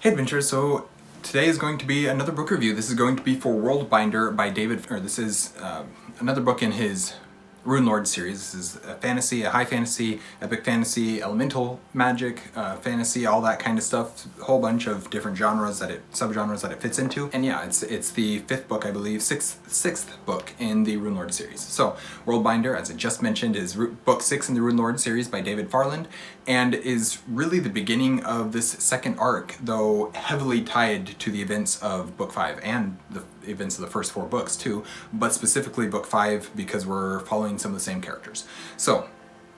Hey adventurers, so today is going to be another book review. This is going to be for Worldbinder by David, this is another book in his Runelords series. This is a fantasy, a high fantasy, epic fantasy, elemental magic, fantasy, all that kind of stuff. A whole bunch of different genres subgenres that it fits into. And yeah, it's the fifth book, I believe, sixth book in the Runelords series. So Worldbinder, as I just mentioned, is book 6 in the Runelords series by David Farland, and is really the beginning of this second arc, though heavily tied to the events of book 5 and the events of the first 4 books too, but specifically book 5 because we're following some of the same characters. So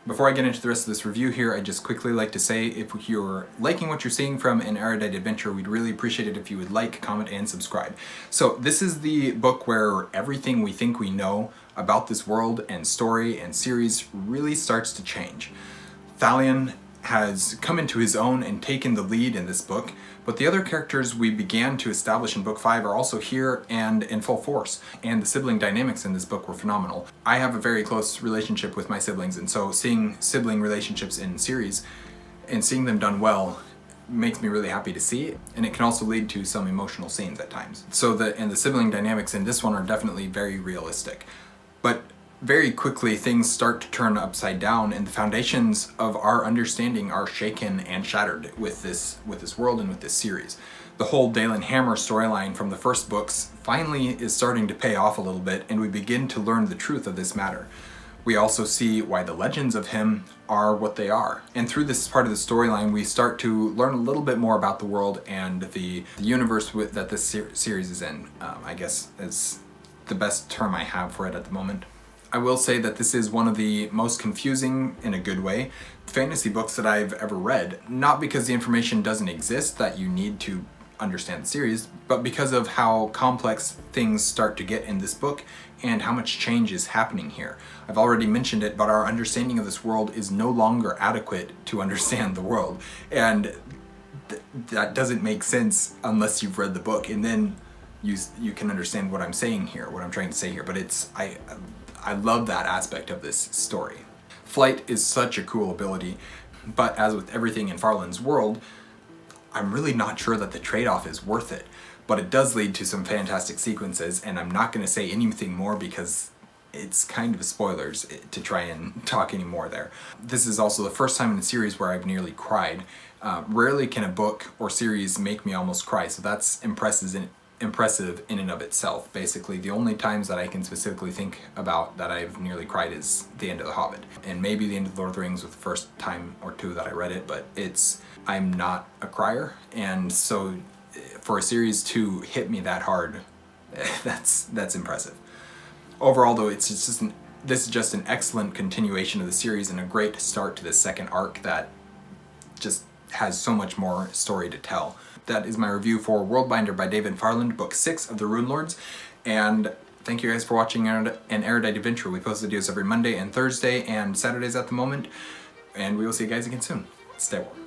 before I get into the rest of this review here, I'd just quickly like to say, if you're liking what you're seeing from an Erudite adventure, we'd really appreciate it if you would like, comment, and subscribe. So this is the book where everything we think we know about this world and story and series really starts to change. Farland has come into his own and taken the lead in this book, but the other characters we began to establish in book 5 are also here and in full force, and the sibling dynamics in this book were phenomenal. I have a very close relationship with my siblings, and so seeing sibling relationships in series and seeing them done well makes me really happy to see, and it can also lead to some emotional scenes at times. So the sibling dynamics in this one are definitely very realistic. But very quickly things start to turn upside down, and the foundations of our understanding are shaken and shattered with this world and with this series. The whole Dalen Hammer storyline from the first books finally is starting to pay off a little bit, and we begin to learn the truth of this matter. We also see why the legends of him are what they are. And through this part of the storyline, we start to learn a little bit more about the world and the universe that this series is in, I guess is the best term I have for it at the moment. I will say that this is one of the most confusing, in a good way, fantasy books that I've ever read. Not because the information doesn't exist that you need to understand the series, but because of how complex things start to get in this book and how much change is happening here. I've already mentioned it, but our understanding of this world is no longer adequate to understand the world. And that doesn't make sense unless you've read the book, and then you can understand what I'm saying here, what I'm trying to say here. But I love that aspect of this story. Flight is such a cool ability, but as with everything in Farland's world, I'm really not sure that the trade-off is worth it. But it does lead to some fantastic sequences, and I'm not going to say anything more because it's kind of spoilers to try and talk any more there. This is also the first time in a series where I've nearly cried. Rarely can a book or series make me almost cry, so that's impressive in and of itself. Basically, the only times that I can specifically think about that I've nearly cried is the end of The Hobbit, and maybe the end of Lord of the Rings was the first time or two that I read it, but I'm not a crier, and so for a series to hit me that hard, that's impressive. Overall though, this is just an excellent continuation of the series and a great start to the second arc that just has so much more story to tell. That is my review for Worldbinder by David Farland, book 6 of the Runelords, and thank you guys for watching an Erudite adventure. We post videos every Monday and Thursday and Saturdays at the moment, and we will see you guys again soon. Stay warm.